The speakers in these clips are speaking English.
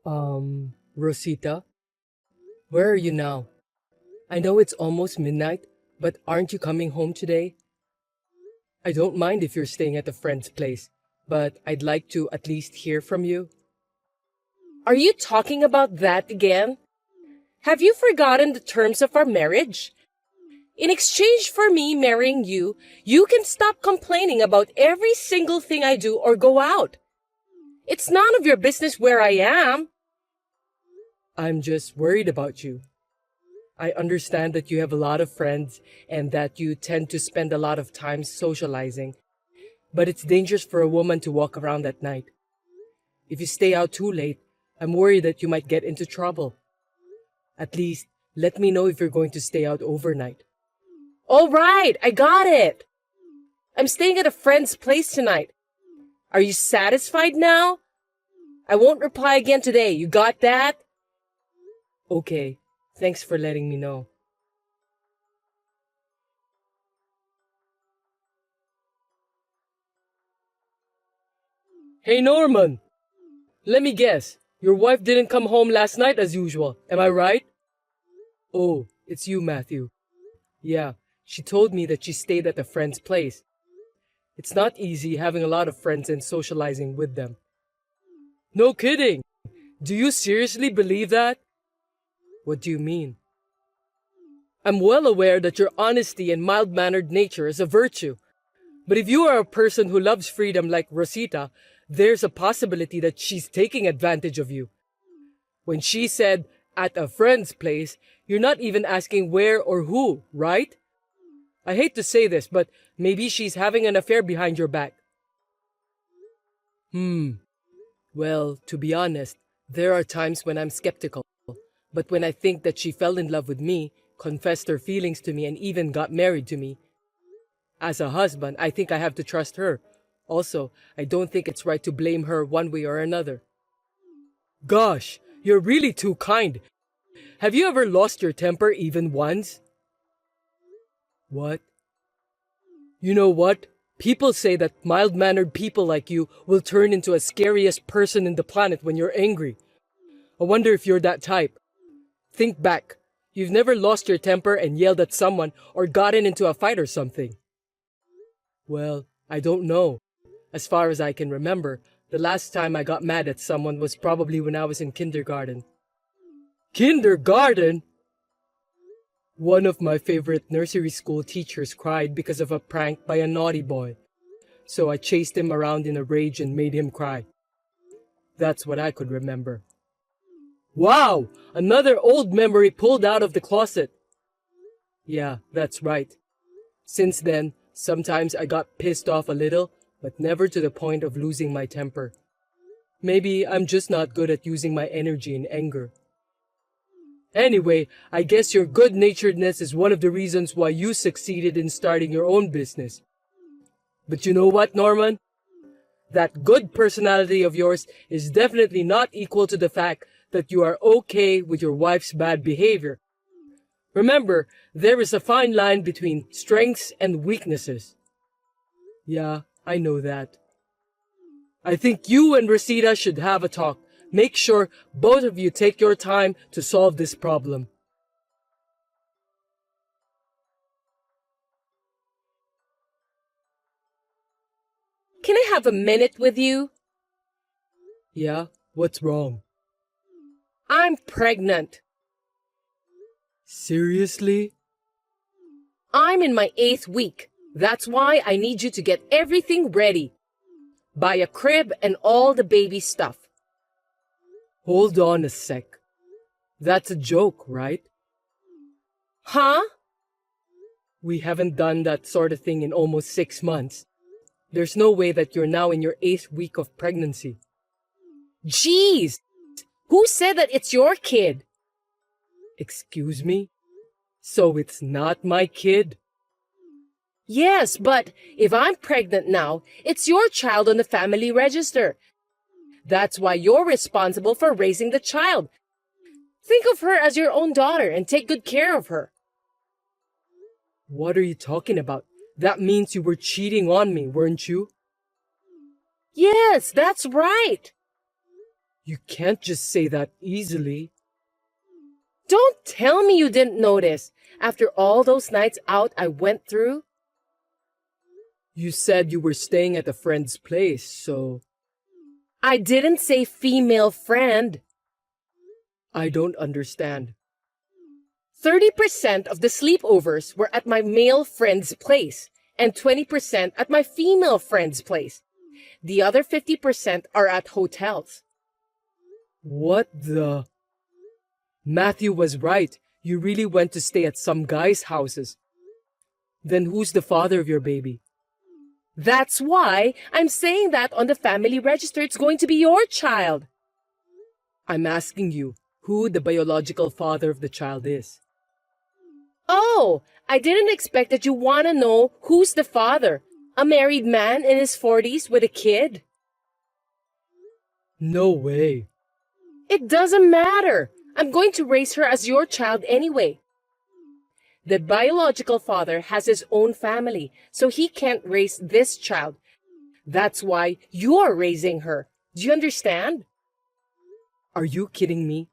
Rosita, where are you now? I know it's almost midnight, but aren't you coming home today? I don't mind if you're staying at a friend's place, but I'd like to at least hear from you. Are you talking about that again? Have you forgotten the terms of our marriage? In exchange for me marrying you, you can stop complaining about every single thing I do or go out. It's none of your business where I am. I'm just worried about you. I understand that you have a lot of friends and that you tend to spend a lot of time socializing, but it's dangerous for a woman to walk around at night. If you stay out too late, I'm worried that you might get into trouble. At least, let me know if you're going to stay out overnight. All right, I got it. I'm staying at a friend's place tonight. Are you satisfied now? I won't reply again today. You got that? Okay, thanks for letting me know. Hey Norman! Let me guess, your wife didn't come home last night as usual, am I right? Oh, it's you, Matthew. Yeah, she told me that she stayed at a friend's place. It's not easy having a lot of friends and socializing with them. No kidding! Do you seriously believe that? What do you mean? I'm well aware that your honesty and mild-mannered nature is a virtue. But if you are a person who loves freedom like Rosita, there's a possibility that she's taking advantage of you. When she said, at a friend's place, you're not even asking where or who, right? I hate to say this, but maybe she's having an affair behind your back. Well, to be honest, there are times when I'm skeptical. But when I think that she fell in love with me, confessed her feelings to me, and even got married to me, as a husband, I think I have to trust her. Also, I don't think it's right to blame her one way or another. Gosh, you're really too kind. Have you ever lost your temper even once? What? You know what? People say that mild-mannered people like you will turn into a scariest person in the planet when you're angry. I wonder if you're that type. Think back. You've never lost your temper and yelled at someone or gotten into a fight or something. Well, I don't know. As far as I can remember, the last time I got mad at someone was probably when I was in kindergarten. Kindergarten? One of my favorite nursery school teachers cried because of a prank by a naughty boy. So I chased him around in a rage and made him cry. That's what I could remember. Wow! Another old memory pulled out of the closet. Yeah, that's right. Since then, sometimes I got pissed off a little, but never to the point of losing my temper. Maybe I'm just not good at using my energy in anger. Anyway, I guess your good-naturedness is one of the reasons why you succeeded in starting your own business. But you know what, Norman? That good personality of yours is definitely not equal to the fact that you are okay with your wife's bad behavior. Remember, there is a fine line between strengths and weaknesses. Yeah, I know that. I think you and Rosita should have a talk. Make sure both of you take your time to solve this problem. Can I have a minute with you? Yeah, what's wrong? I'm pregnant. Seriously? I'm in my 8th week. That's why I need you to get everything ready. Buy a crib and all the baby stuff. Hold on a sec. That's a joke, right? Huh? We haven't done that sort of thing in almost 6 months. There's no way that you're now in your 8th week of pregnancy. Jeez! Who said that it's your kid? Excuse me? So it's not my kid? Yes, but if I'm pregnant now, it's your child on the family register. That's why you're responsible for raising the child. Think of her as your own daughter and take good care of her. What are you talking about? That means you were cheating on me, weren't you? Yes, that's right. You can't just say that easily. Don't tell me you didn't notice after all those nights out I went through. You said you were staying at a friend's place, so I didn't say female friend. I don't understand. 30% of the sleepovers were at my male friend's place and 20% at my female friend's place. The other 50% are at hotels. What the? Matthew was right. You really went to stay at some guys' houses. Then who's the father of your baby? That's why I'm saying that on the family register it's going to be your child. I'm asking you who the biological father of the child is. Oh, I didn't expect that you want to know who's the father. A married man in his 40s with a kid? No way. It doesn't matter. I'm going to raise her as your child anyway. The biological father has his own family, so he can't raise this child. That's why you're raising her. Do you understand? Are you kidding me?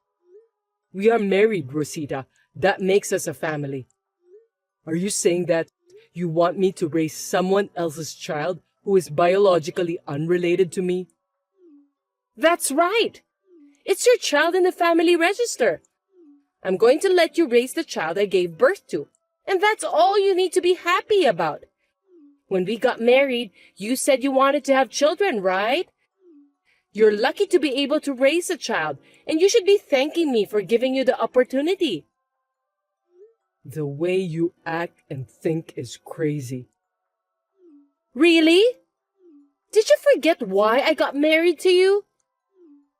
We are married, Rosita. That makes us a family. Are you saying that you want me to raise someone else's child who is biologically unrelated to me? That's right. It's your child in the family register. I'm going to let you raise the child I gave birth to. And that's all you need to be happy about. When we got married, you said you wanted to have children, right? You're lucky to be able to raise a child, and you should be thanking me for giving you the opportunity. The way you act and think is crazy. Really? Did you forget why I got married to you?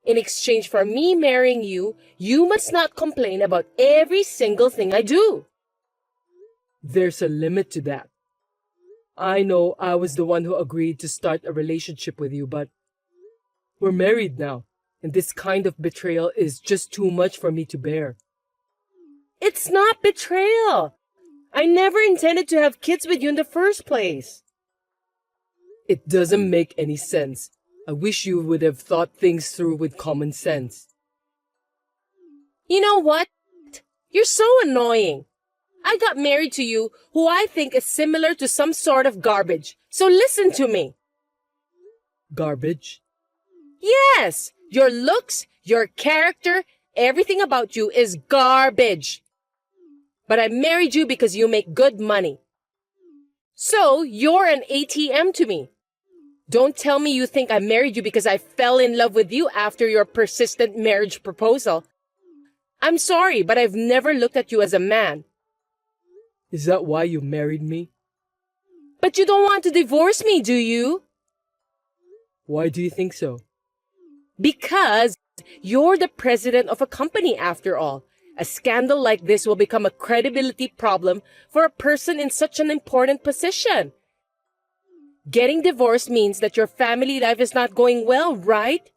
In exchange for me marrying you, you must not complain about every single thing I do. There's a limit to that. I know I was the one who agreed to start a relationship with you, but we're married now, and this kind of betrayal is just too much for me to bear. It's not betrayal. I never intended to have kids with you in the first place. It doesn't make any sense. I wish you would have thought things through with common sense. You know what? You're so annoying. I got married to you who I think is similar to some sort of garbage. So listen to me. Garbage? Yes, your looks, your character, everything about you is garbage. But I married you because you make good money. So you're an ATM to me. Don't tell me you think I married you because I fell in love with you after your persistent marriage proposal. I'm sorry, but I've never looked at you as a man. Is that why you married me? But you don't want to divorce me, do you? Why do you think so? Because you're the president of a company after all. A scandal like this will become a credibility problem for a person in such an important position. Getting divorced means that your family life is not going well, right?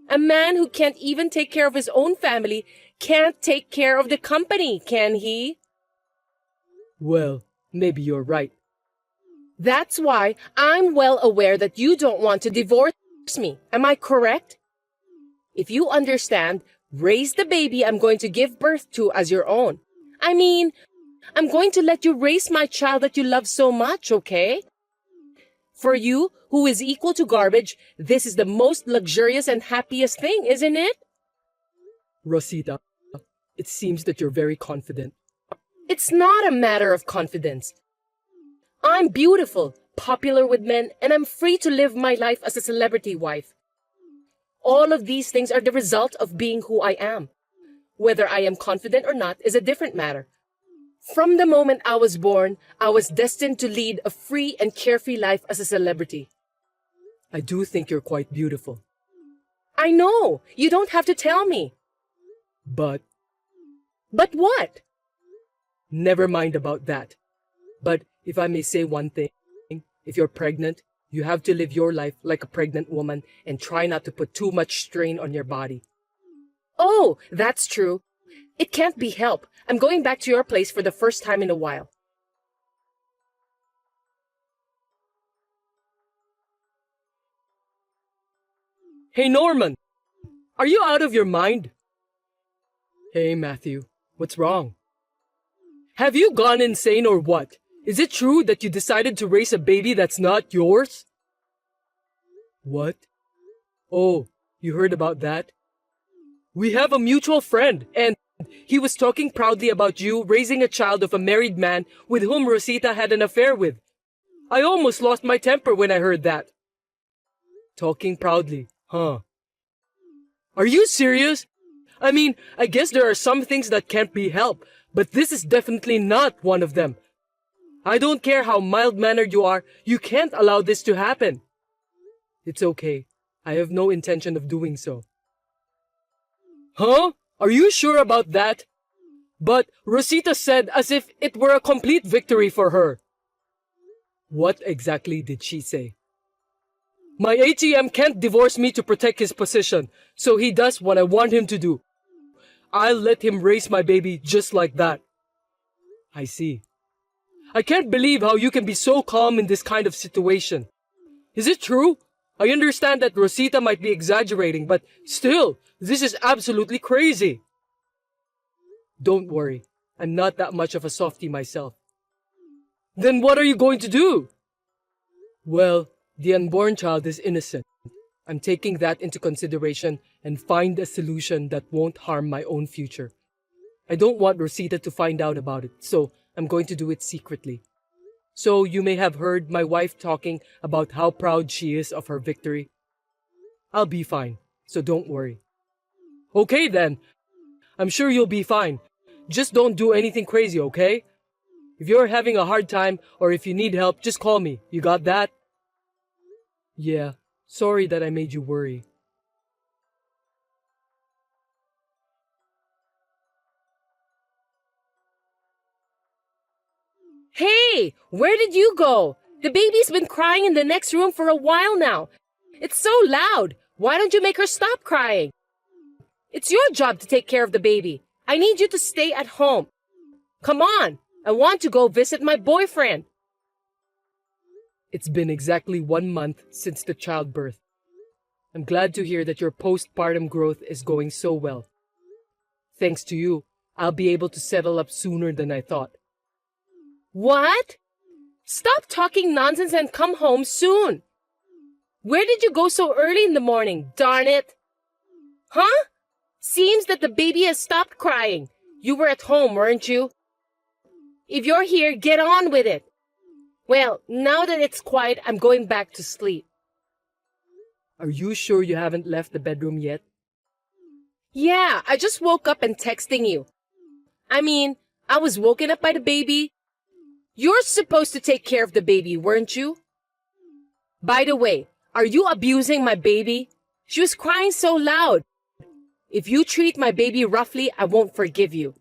A man who can't even take care of his own family can't take care of the company, can he? Well, maybe you're right. That's why I'm well aware that you don't want to divorce me. Am I correct? If you understand, raise the baby I'm going to give birth to as your own. I mean, I'm going to let you raise my child that you love so much, okay? For you, who is equal to garbage, this is the most luxurious and happiest thing, isn't it? Rosita, it seems that you're very confident. It's not a matter of confidence. I'm beautiful, popular with men, and I'm free to live my life as a celebrity wife. All of these things are the result of being who I am. Whether I am confident or not is a different matter. From the moment I was born, I was destined to lead a free and carefree life as a celebrity. I do think you're quite beautiful. I know. You don't have to tell me. But But what? never mind about that. But if I may say one thing, if you're pregnant, you have to live your life like a pregnant woman and try not to put too much strain on your body. Oh, that's true. It can't be helped. I'm going back to your place for the first time in a while. Hey Norman! Are you out of your mind? Hey, Matthew, what's wrong? Have you gone insane or what? Is it true that you decided to raise a baby that's not yours? What? Oh, you heard about that? We have a mutual friend, and he was talking proudly about you raising a child of a married man with whom Rosita had an affair with. I almost lost my temper when I heard that. Talking proudly, huh? Are you serious? I mean, I guess there are some things that can't be helped, but this is definitely not one of them. I don't care how mild-mannered you are, you can't allow this to happen. It's okay. I have no intention of doing so. Huh? Are you sure about that? But Rosita said as if it were a complete victory for her. What exactly did she say? My ATM can't divorce me to protect his position, so he does what I want him to do. I'll let him raise my baby just like that. I see. I can't believe how you can be so calm in this kind of situation. Is it true? I understand that Rosita might be exaggerating, but still, this is absolutely crazy. Don't worry, I'm not that much of a softie myself. Then what are you going to do? Well, the unborn child is innocent. I'm taking that into consideration and find a solution that won't harm my own future. I don't want Rosita to find out about it, so I'm going to do it secretly. So you may have heard my wife talking about how proud she is of her victory. I'll be fine, so don't worry. Okay then, I'm sure you'll be fine. Just don't do anything crazy, okay? If you're having a hard time or if you need help, just call me. You got that? Yeah, sorry that I made you worry. Hey, where did you go? The baby's been crying in the next room for a while now. It's so loud. Why don't you make her stop crying? It's your job to take care of the baby. I need you to stay at home. Come on, I want to go visit my boyfriend. It's been exactly 1 month since the childbirth. I'm glad to hear that your postpartum growth is going so well. Thanks to you, I'll be able to settle up sooner than I thought. What? Stop talking nonsense and come home soon. Where did you go so early in the morning, darn it? Huh? Seems that the baby has stopped crying. You were at home, weren't you? If you're here, get on with it. Well, now that it's quiet, I'm going back to sleep. Are you sure you haven't left the bedroom yet? Yeah, I just woke up and texting you. I mean, I was woken up by the baby. You're supposed to take care of the baby, weren't you? By the way, are you abusing my baby? She was crying so loud. If you treat my baby roughly, I won't forgive you.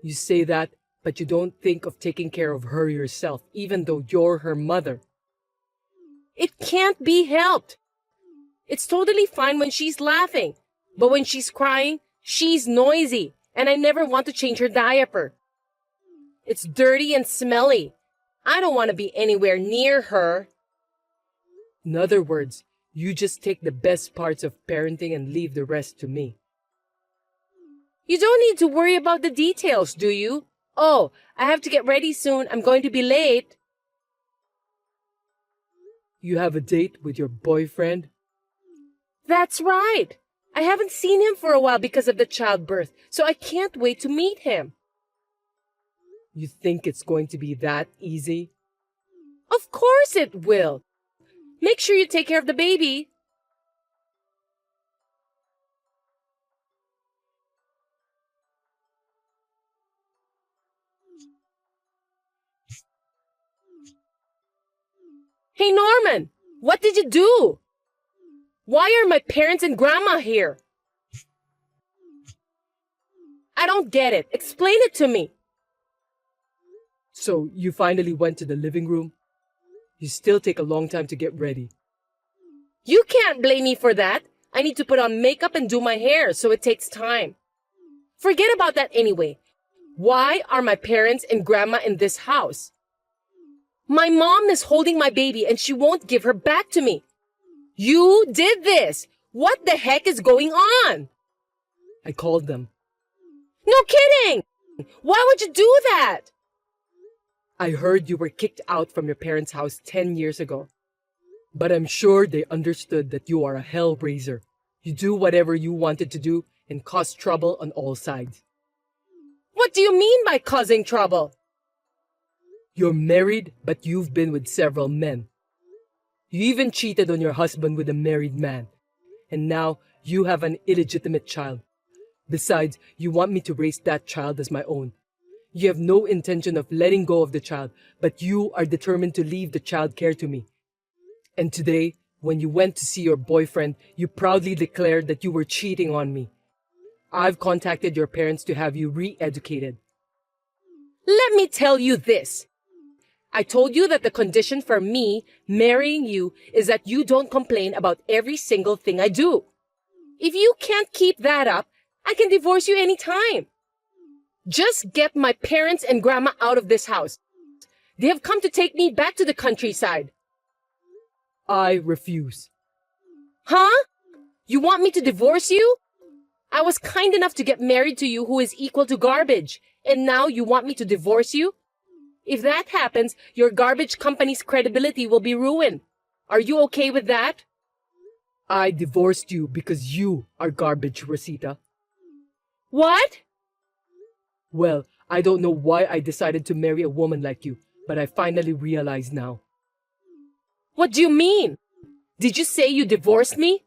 You say that, but you don't think of taking care of her yourself, even though you're her mother. It can't be helped. It's totally fine when she's laughing, but when she's crying, she's noisy, and I never want to change her diaper. It's dirty and smelly. I don't want to be anywhere near her. In other words, you just take the best parts of parenting and leave the rest to me. You don't need to worry about the details, do you? Oh, I have to get ready soon. I'm going to be late. You have a date with your boyfriend? That's right. I haven't seen him for a while because of the childbirth, so I can't wait to meet him. You think it's going to be that easy? Of course it will. Make sure you take care of the baby. Hey, Norman, what did you do? Why are my parents and grandma here? I don't get it. Explain it to me. So you finally went to the living room? You still take a long time to get ready. You can't blame me for that. I need to put on makeup and do my hair, so it takes time. Forget about that anyway. Why are my parents and grandma in this house? My mom is holding my baby and she won't give her back to me. You did this. What the heck is going on? I called them. No kidding! Why would you do that? I heard you were kicked out from your parents' house 10 years ago. But I'm sure they understood that you are a hellraiser. You do whatever you wanted to do and cause trouble on all sides. What do you mean by causing trouble? You're married, but you've been with several men. You even cheated on your husband with a married man. And now you have an illegitimate child. Besides, you want me to raise that child as my own. You have no intention of letting go of the child, but you are determined to leave the child care to me. And today, when you went to see your boyfriend, you proudly declared that you were cheating on me. I've contacted your parents to have you re-educated. Let me tell you this. I told you that the condition for me marrying you is that you don't complain about every single thing I do. If you can't keep that up, I can divorce you anytime. Just get my parents and grandma out of this house. They have come to take me back to the countryside. I refuse. Huh? You want me to divorce you? I was kind enough to get married to you who is equal to garbage, and now you want me to divorce you? If that happens, your garbage company's credibility will be ruined. Are you okay with that? I divorced you because you are garbage, Rosita. What? Well, I don't know why I decided to marry a woman like you, but I finally realize now. What do you mean? Did you say you divorced me?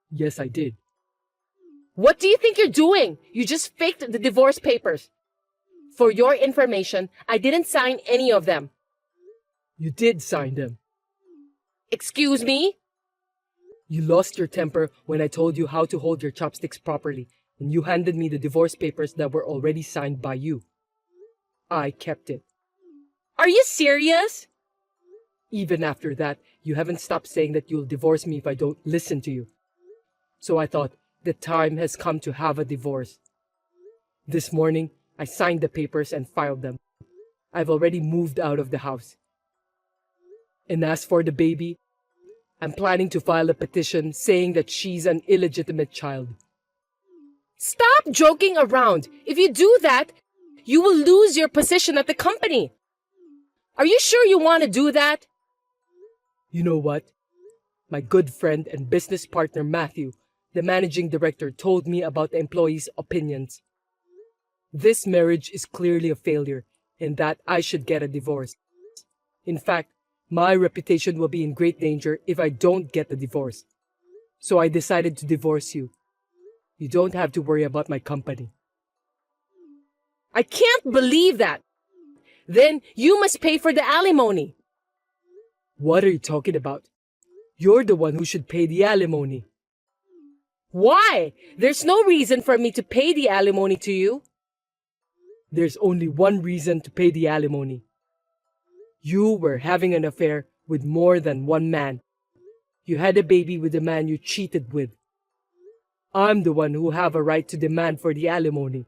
Yes, I did. What do you think you're doing? You just faked the divorce papers. For your information, I didn't sign any of them. You did sign them. Excuse me? You lost your temper when I told you how to hold your chopsticks properly, and you handed me the divorce papers that were already signed by you. I kept it. Are you serious? Even after that, you haven't stopped saying that you'll divorce me if I don't listen to you. So I thought the time has come to have a divorce. This morning, I signed the papers and filed them. I've already moved out of the house. And as for the baby, I'm planning to file a petition saying that she's an illegitimate child. Stop joking around. If you do that, you will lose your position at the company. Are you sure you want to do that? You know what? My good friend and business partner Matthew, the managing director, told me about the employees' opinions. This marriage is clearly a failure and that I should get a divorce. In fact, my reputation will be in great danger if I don't get the divorce. So I decided to divorce you. You don't have to worry about my company. I can't believe that. Then you must pay for the alimony. What are you talking about? You're the one who should pay the alimony. Why? There's no reason for me to pay the alimony to you. There's only one reason to pay the alimony. You were having an affair with more than one man. You had a baby with the man you cheated with. I'm the one who have a right to demand for the alimony.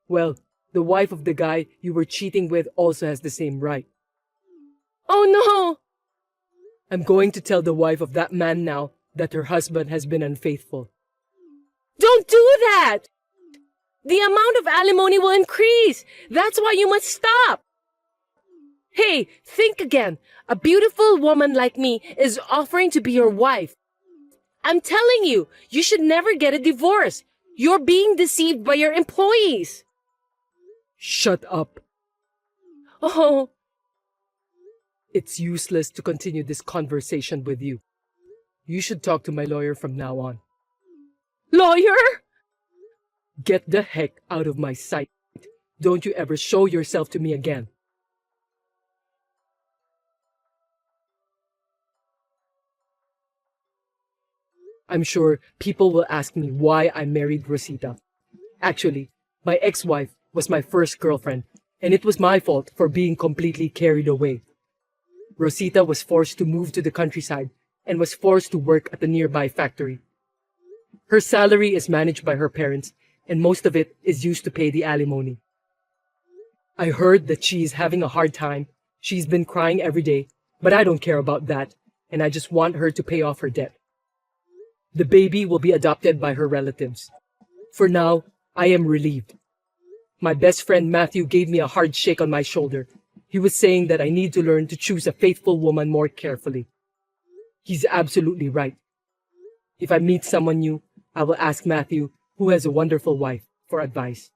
Well, the wife of the guy you were cheating with also has the same right. Oh no! I'm going to tell the wife of that man now that her husband has been unfaithful. Don't do that! The amount of alimony will increase. That's why you must stop. Hey, think again. A beautiful woman like me is offering to be your wife. I'm telling you, you should never get a divorce. You're being deceived by your employees. Shut up. Oh, It's useless to continue this conversation with you. You should talk to my lawyer from now on. lawyer? Get the heck out of my sight. Don't you ever show yourself to me again. I'm sure people will ask me why I married Rosita. Actually, my ex-wife was my first girlfriend, and it was my fault for being completely carried away. Rosita was forced to move to the countryside and was forced to work at a nearby factory. Her salary is managed by her parents, and most of it is used to pay the alimony. I heard that she is having a hard time. She's been crying every day, but I don't care about that, and I just want her to pay off her debt. The baby will be adopted by her relatives. For now, I am relieved. My best friend Matthew gave me a hard shake on my shoulder. He was saying that I need to learn to choose a faithful woman more carefully. He's absolutely right. If I meet someone new, I will ask Matthew, who has a wonderful wife, for advice.